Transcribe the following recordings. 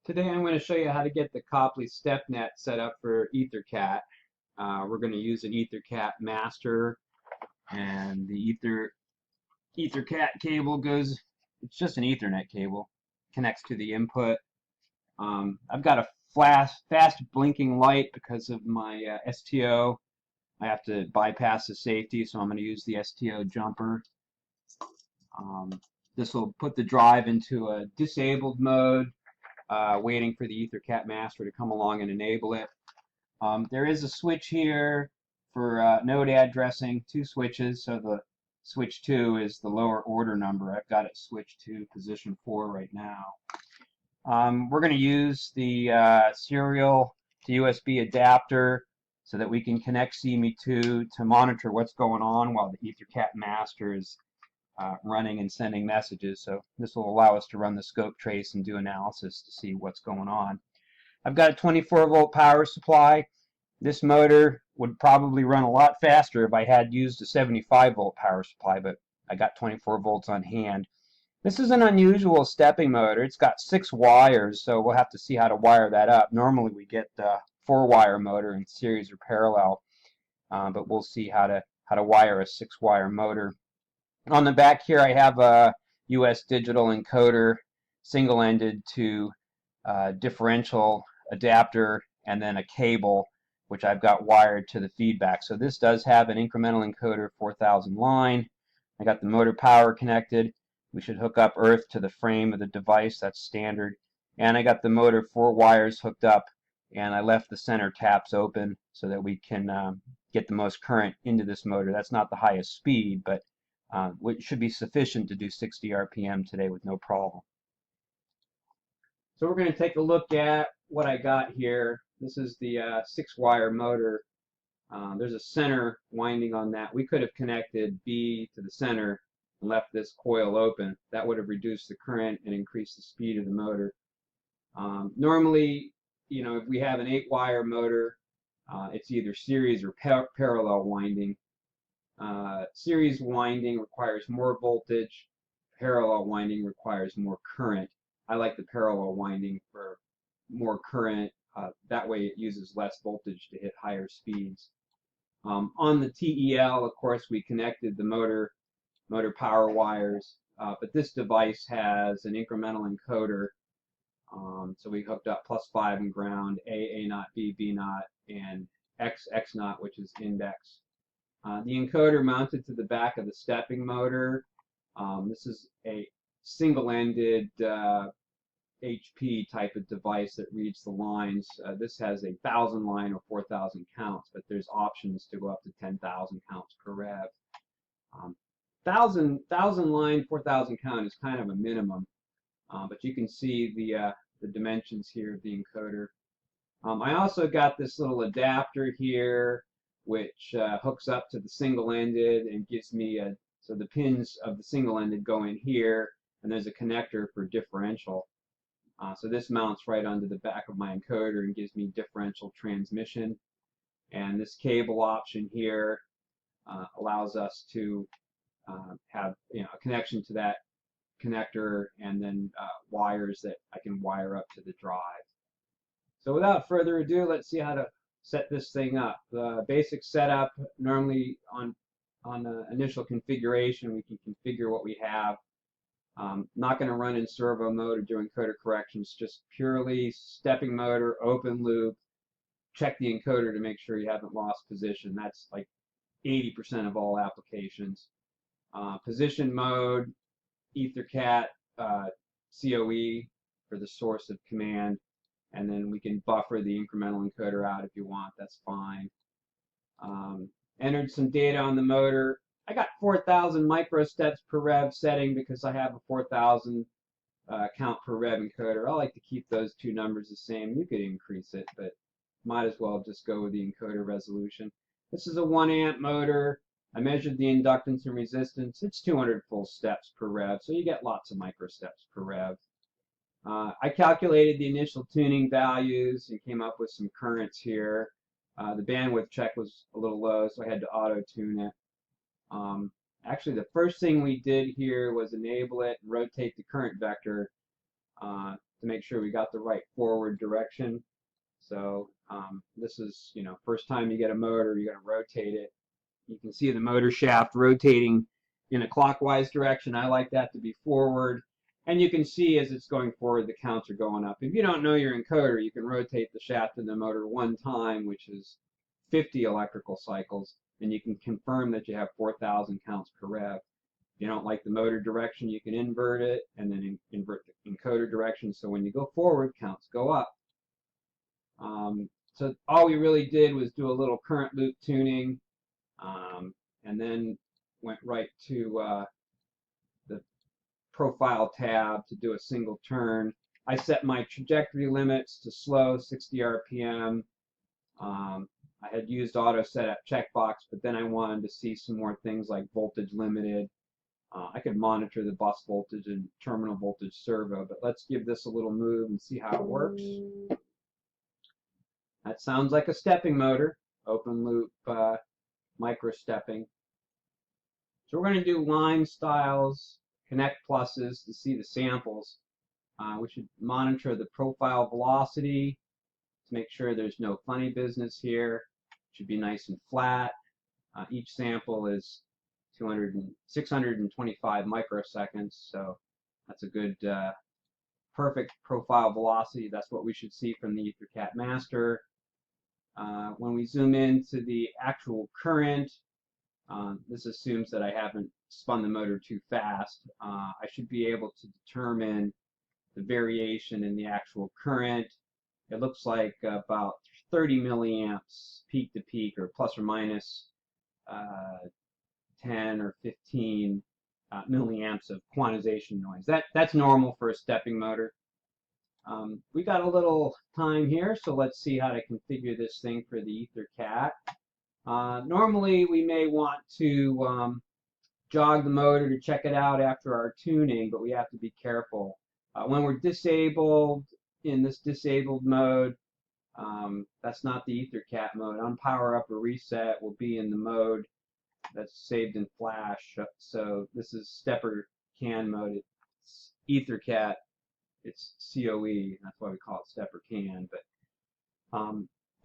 Today I'm going to show you how to get the Copley Stepnet set up for EtherCAT. We're going to use an EtherCAT master, and the EtherCAT cable goes, it's just an Ethernet cable, connects to the input. I've got a fast blinking light because of my STO. I have to bypass the safety, so I'm going to use the STO jumper. This will put the drive into a disabled mode, waiting for the EtherCAT master to come along and enable it. There is a switch here for node addressing, 2 switches, so the switch 2 is the lower order number. I've got it switched to position 4 right now. We're going to use the serial to USB adapter so that we can connect CME2 to monitor what's going on while the EtherCAT master is running and sending messages. So this will allow us to run the scope trace and do analysis to see what's going on. I've got a 24-volt power supply. This motor would probably run a lot faster if I had used a 75-volt power supply, but I got 24 volts on hand. This is an unusual stepping motor. It's got 6 wires, so we'll have to see how to wire that up. Normally we get the 4-wire motor in series or parallel, but we'll see how to wire a 6-wire motor. On the back here I have a US digital encoder, single-ended to differential adapter, and then a cable which I've got wired to the feedback. So this does have an incremental encoder 4000 line. I got the motor power connected. We should hook up earth to the frame of the device, that's standard. And I got the motor 4 wires hooked up, and I left the center taps open so that we can get the most current into this motor. That's not the highest speed, but it should be sufficient to do 60 RPM today with no problem. So we're going to take a look at what I got here. This is the 6-wire motor. There's a center winding on that. We could have connected B to the center and left this coil open. That would have reduced the current and increased the speed of the motor. Normally, if we have an 8-wire motor, it's either series or parallel winding. Series winding requires more voltage. Parallel winding requires more current. I like the parallel winding for more current. That way it uses less voltage to hit higher speeds. On the TEL, of course, we connected the motor power wires, but this device has an incremental encoder. So we hooked up +5 and ground, A0, B0, and X0, which is index. The encoder mounted to the back of the stepping motor. This is a single-ended HP type of device that reads the lines. This has a 1000 line or 4000 counts, but there's options to go up to 10,000 counts per rev. 1000 line, 4000 count is kind of a minimum, but you can see the dimensions here of the encoder. I also got this little adapter here, which hooks up to the single-ended and gives me so the pins of the single-ended go in here, and there's a connector for differential. So this mounts right onto the back of my encoder and gives me differential transmission. And this cable option here allows us to have a connection to that connector, and then wires that I can wire up to the drive. So without further ado, let's see how to set this thing up. The basic setup, normally on the initial configuration, we can configure what we have. Not going to run in servo mode or do encoder corrections, just purely stepping motor, open loop. Check the encoder to make sure you haven't lost position. That's like 80% of all applications. Position mode, EtherCAT, CoE for the source of command, and then we can buffer the incremental encoder out if you want, that's fine. Entered some data on the motor. I got 4000 microsteps per rev setting because I have a 4000 count per rev encoder. I like to keep those 2 numbers the same. You could increase it, but might as well just go with the encoder resolution. This is a 1 amp motor. I measured the inductance and resistance. It's 200 full steps per rev, so you get lots of microsteps per rev. I calculated the initial tuning values and came up with some currents here. The bandwidth check was a little low, so I had to auto-tune it. Actually, the first thing we did here was enable it and rotate the current vector to make sure we got the right forward direction. So this is, first time you get a motor, you're going to rotate it. You can see the motor shaft rotating in a clockwise direction. I like that to be forward. And you can see as it's going forward, the counts are going up. If you don't know your encoder, you can rotate the shaft of the motor one time, which is 50 electrical cycles, and you can confirm that you have 4,000 counts per rev. If you don't like the motor direction, you can invert it and then invert the encoder direction. So when you go forward, counts go up. So all we really did was do a little current loop tuning, and then went right to the profile tab to do a single turn. I set my trajectory limits to slow, 60 RPM. I had used auto setup checkbox, but then I wanted to see some more things like voltage limited. I could monitor the bus voltage and terminal voltage servo, but let's give this a little move and see how it works. That sounds like a stepping motor, open loop micro stepping. So we're going to do line styles, connect pluses to see the samples. We should monitor the profile velocity to make sure there's no funny business here. It should be nice and flat. Each sample is 625 microseconds, so that's a good, perfect profile velocity. That's what we should see from the EtherCAT master. When we zoom into the actual current, this assumes that I haven't spun the motor too fast. I should be able to determine the variation in the actual current. It looks like about 30 milliamps peak to peak, or plus or minus 10 or 15 milliamps of quantization noise. That's normal for a stepping motor. We got a little time here, so let's see how to configure this thing for the EtherCAT. Normally, we may want to jog the motor to check it out after our tuning, but we have to be careful. When we're disabled, in this disabled mode, that's not the EtherCAT mode. On power up or reset, we'll be in the mode that's saved in flash. So this is Stepper CAN mode. It's EtherCAT. It's CoE. That's why we call it Stepper CAN. But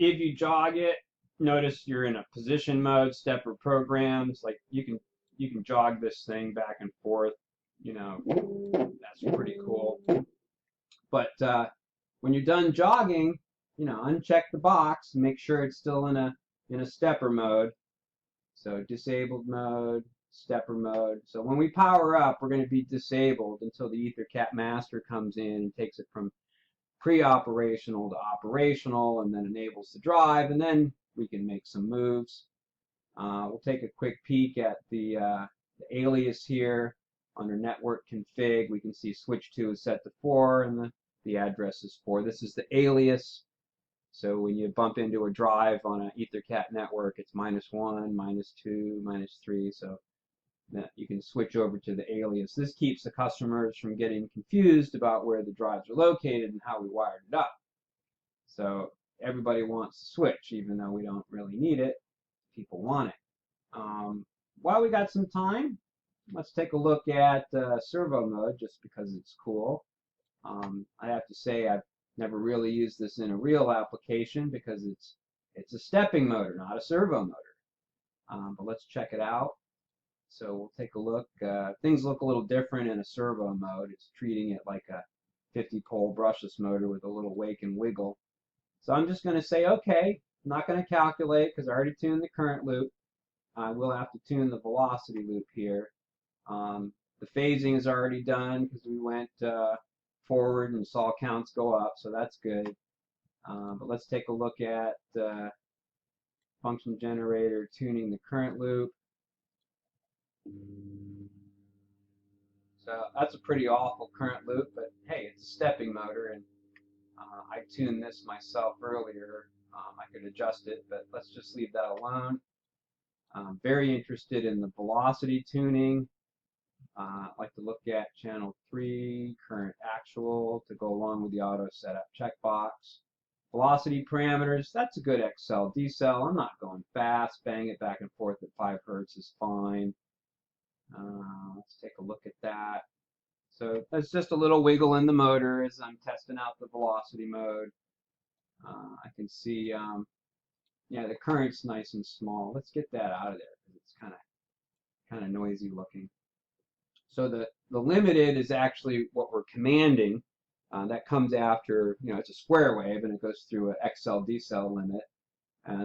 if you jog it, notice you're in a position mode. Stepper programs, like you can jog this thing back and forth. That's pretty cool. But when you're done jogging, uncheck the box and make sure it's still in a stepper mode. So disabled mode, stepper mode. So when we power up, we're going to be disabled until the EtherCAT master comes in and takes it from pre-operational to operational, and then enables the drive, and then we can make some moves. We'll take a quick peek at the alias here. Under network config, we can see switch 2 is set to 4, and the address is 4. This is the alias. So when you bump into a drive on an EtherCAT network, it's -1, -2, -3. So you can switch over to the alias. This keeps the customers from getting confused about where the drives are located and how we wired it up. So everybody wants to switch, even though we don't really need it. People want it. While we got some time, let's take a look at servo mode, just because it's cool. I have to say I've never really used this in a real application because it's a stepping motor, not a servo motor. But let's check it out. So we'll take a look. Things look a little different in a servo mode. It's treating it like a 50-pole brushless motor with a little wake and wiggle. So I'm just going to say, okay, I'm not going to calculate because I already tuned the current loop. I will have to tune the velocity loop here. The phasing is already done because we went forward and saw counts go up, so that's good. But let's take a look at function generator tuning the current loop. So that's a pretty awful current loop, but hey, it's a stepping motor, and I tuned this myself earlier. I could adjust it, but let's just leave that alone. I'm very interested in the velocity tuning. I'd like to look at channel 3, current actual, to go along with the auto setup checkbox. Velocity parameters, that's a good accel decel. I'm not going fast. Bang it back and forth at 5 Hertz is fine. Let's take a look at that. So that's just a little wiggle in the motor as I'm testing out the velocity mode. I can see, yeah, the current's nice and small. Let's get that out of there because it's kind of noisy looking. So the limited is actually what we're commanding. That comes after, it's a square wave and it goes through an XL decel limit.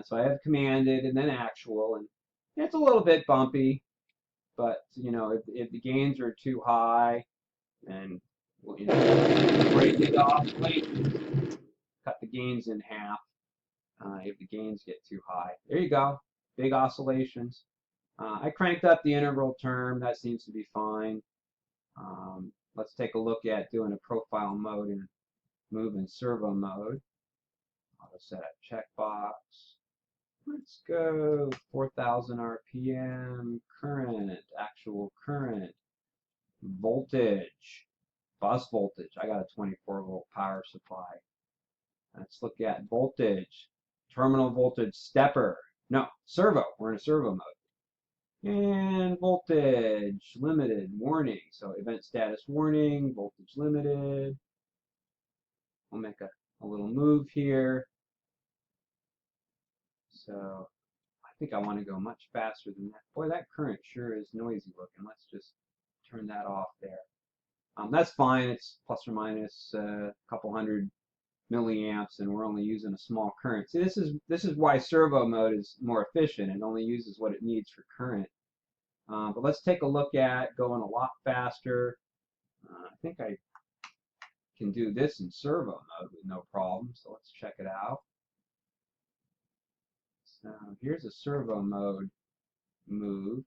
So I have commanded and then actual, and it's a little bit bumpy, but if the gains are too high, then we'll break it off, cut the gains in half. If the gains get too high, there you go, big oscillations. I cranked up the interval term. That seems to be fine. Let's take a look at doing a profile mode and move in servo mode. I'll just set a checkbox. Let's go 4,000 RPM, current, actual current, voltage, bus voltage. I got a 24 volt power supply. Let's look at voltage, terminal voltage stepper. No, servo. We're in a servo mode. And voltage limited warning. So event status warning, voltage limited. I'll make a little move here. So I think I want to go much faster than that. Boy, that current sure is noisy looking. Let's just turn that off there. That's fine. It's plus or minus a couple hundred milliamps, and we're only using a small current. See, this is why servo mode is more efficient. It only uses what it needs for current. But let's take a look at going a lot faster. I think I can do this in servo mode with no problem. So let's check it out. So here's a servo mode move.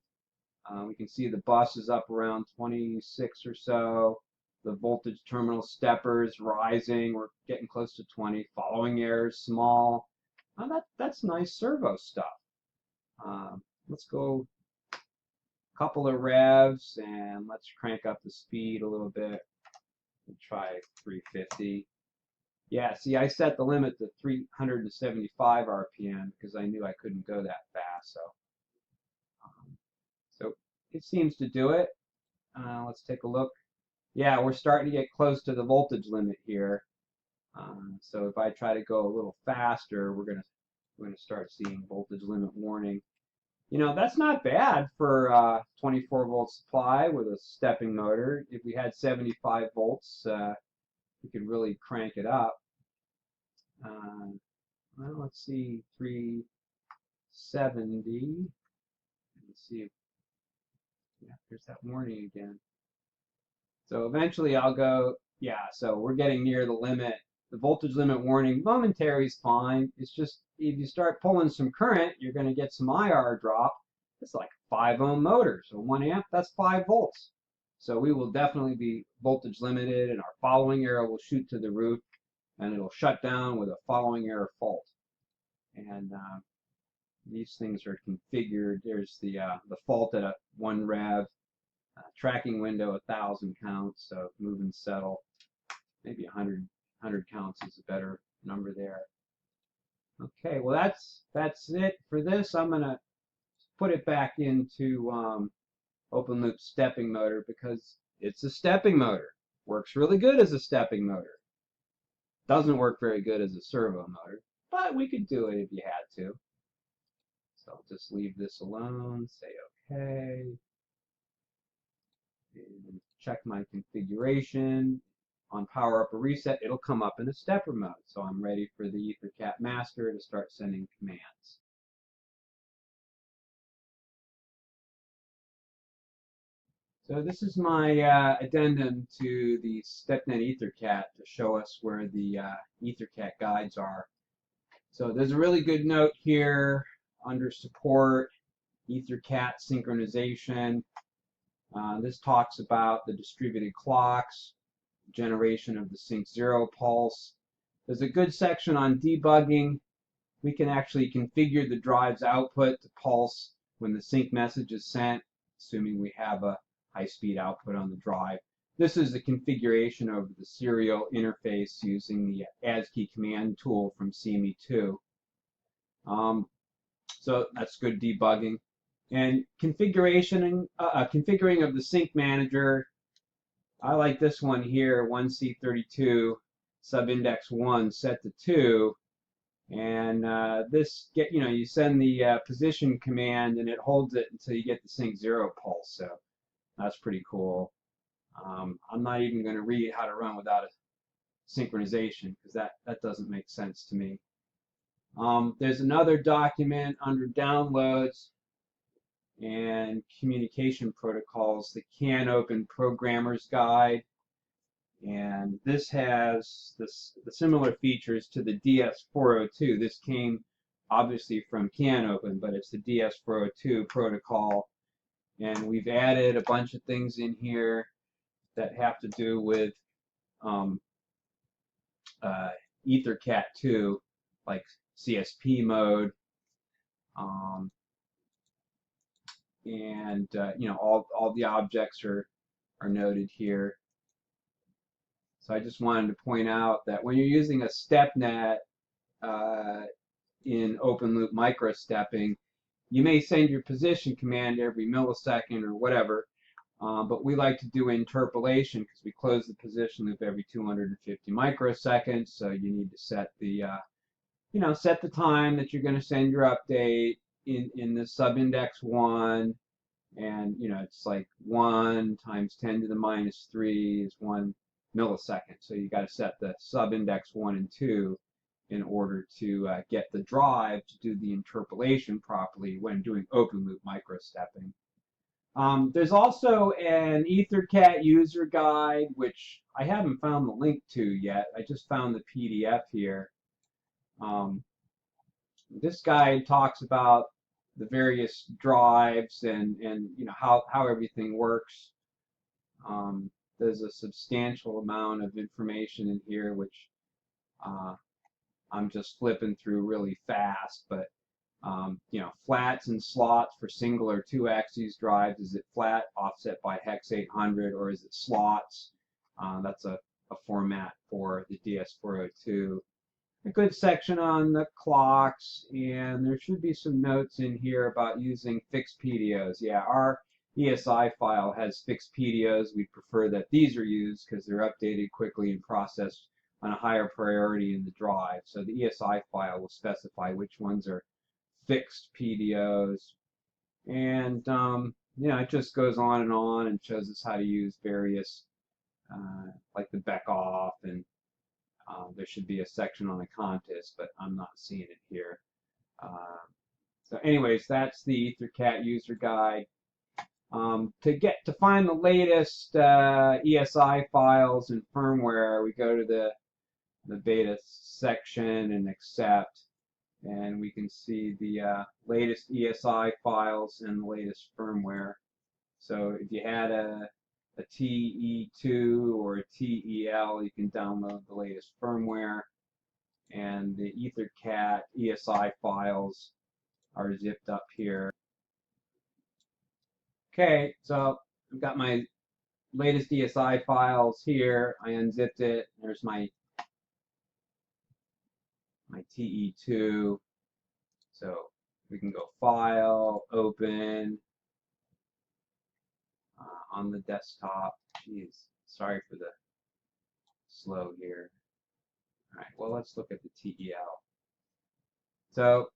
We can see the bus is up around 26 or so. The voltage terminal stepper is rising. We're getting close to 20. Following error is small. That's nice servo stuff. Let's go a couple of revs and let's crank up the speed a little bit and try 350. Yeah, see, I set the limit to 375 RPM because I knew I couldn't go that fast. So it seems to do it. Let's take a look. Yeah, we're starting to get close to the voltage limit here. So if I try to go a little faster, we're gonna start seeing voltage limit warning. That's not bad for 24 volt supply with a stepping motor. If we had 75 volts, we could really crank it up. Well, let's see, 370. Let's see. Yeah, there's that warning again. So eventually I'll go, yeah, so we're getting near the limit. The voltage limit warning momentary is fine. It's just if you start pulling some current, you're going to get some IR drop. It's like a 5 ohm motor. So 1 amp, that's 5 volts. So we will definitely be voltage limited, and our following error will shoot to the roof, and it'll shut down with a following error fault. And these things are configured. There's the fault at a 1 rev. Tracking window 1,000 counts, so move and settle. Maybe 100 counts is a better number there. Okay, well that's it for this. I'm gonna put it back into open loop stepping motor because it's a stepping motor. Works really good as a stepping motor. Doesn't work very good as a servo motor, but we could do it if you had to. So I'll just leave this alone, say okay. And check my configuration. On power up or reset, it'll come up in a stepper mode. So I'm ready for the EtherCAT master to start sending commands. So this is my addendum to the Stepnet EtherCAT to show us where the EtherCAT guides are. So there's a really good note here under support, EtherCAT synchronization. This talks about the distributed clocks, generation of the sync 0 pulse. There's a good section on debugging. We can actually configure the drive's output to pulse when the sync message is sent, assuming we have a high-speed output on the drive. This is the configuration of the serial interface using the ASCII command tool from CME2. So that's good debugging. And configuring of the sync manager. I like this one here, 1C32 subindex 1 set to 2. And this you send the position command and it holds it until you get the sync 0 pulse. So that's pretty cool. I'm not even going to read how to run without a synchronization because that doesn't make sense to me. There's another document under downloads and communication protocols, the CAN-Open Programmer's Guide. And this has the similar features to the DS-402. This came obviously from CAN-Open, but it's the DS-402 protocol. And we've added a bunch of things in here that have to do with EtherCAT 2, like CSP mode, and all the objects are noted here. So I just wanted to point out that when you're using a Stepnet in open loop microstepping, you may send your position command every millisecond or whatever, but we like to do interpolation because we close the position loop every 250 microseconds. So you need to set the set the time that you're going to send your update in the subindex 1, and it's like 1 times 10 to the minus 3 is 1 millisecond. So you got to set the subindex 1 and 2 in order to get the drive to do the interpolation properly when doing open loop microstepping. There's also an EtherCAT user guide, which I haven't found the link to yet. I just found the PDF here. This guide talks about the various drives and how everything works. There's a substantial amount of information in here, which I'm just flipping through really fast. But flats and slots for single or 2-axis drives. Is it flat offset by hex 800, or is it slots? That's a format for the DS-402. A good section on the clocks, and there should be some notes in here about using fixed PDOs. Yeah, our ESI file has fixed PDOs. We prefer that these are used because they're updated quickly and processed on a higher priority in the drive. So the ESI file will specify which ones are fixed PDOs. And it just goes on and shows us how to use various, like the Beckhoff, and there should be a section on the contest, but I'm not seeing it here. So anyways, that's the EtherCAT user guide. To find the latest ESI files and firmware, we go to the beta section and accept, and we can see the latest ESI files and the latest firmware. So if you had a TE2 or a TEL, you can download the latest firmware, and the EtherCAT ESI files are zipped up here. Okay, so I've got my latest ESI files here. I unzipped it. There's my TE2. So we can go File, Open, on the desktop. Jeez, sorry for the slow here. All right, well, let's look at the TEL. So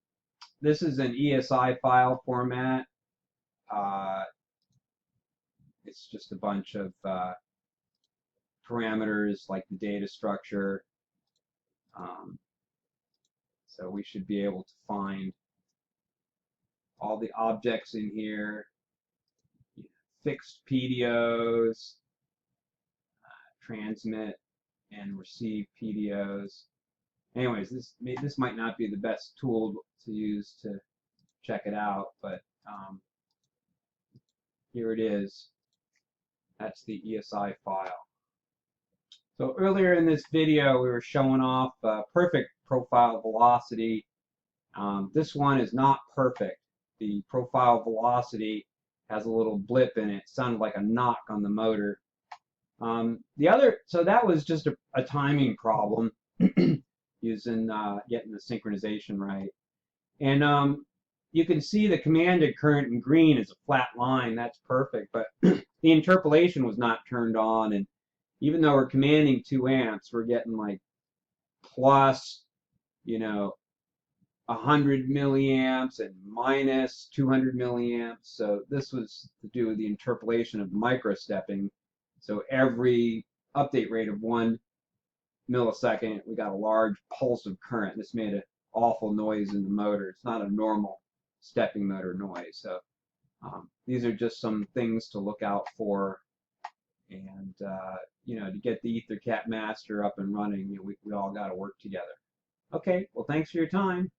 this is an ESI file format. It's just a bunch of parameters like the data structure. So we should be able to find all the objects in here, fixed PDOs, transmit and receive PDOs. Anyways, this might not be the best tool to use to check it out, but here it is. That's the ESI file. So earlier in this video, we were showing off perfect profile velocity. This one is not perfect. The profile velocity has a little blip in it. It sounded like a knock on the motor. So that was just a timing problem using getting the synchronization right. And you can see the commanded current in green is a flat line. That's perfect, but the interpolation was not turned on, and even though we're commanding 2 amps, we're getting like plus, 100 milliamps and minus 200 milliamps. So this was to do with the interpolation of microstepping. So every update rate of 1 millisecond, we got a large pulse of current. This made an awful noise in the motor. It's not a normal stepping motor noise. So these are just some things to look out for. And, to get the EtherCAT master up and running, we all got to work together. Okay, well, thanks for your time.